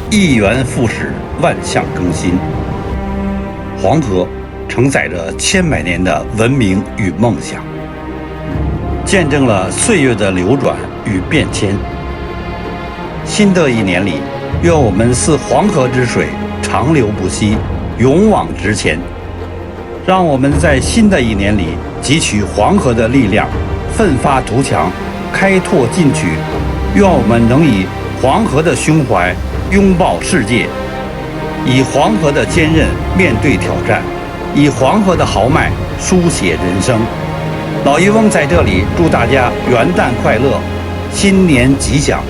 一元复始，万象更新。黄河承载着千百年的文明与梦想，见证了岁月的流转与变迁。新的一年里，愿我们似黄河之水，长流不息，勇往直前。让我们在新的一年里汲取黄河的力量，奋发图强，开拓进取。愿我们能以黄河的胸怀拥抱世界，以黄河的坚韧面对挑战，以黄河的豪迈书写人生。老渔翁在这里祝大家元旦快乐，新年吉祥。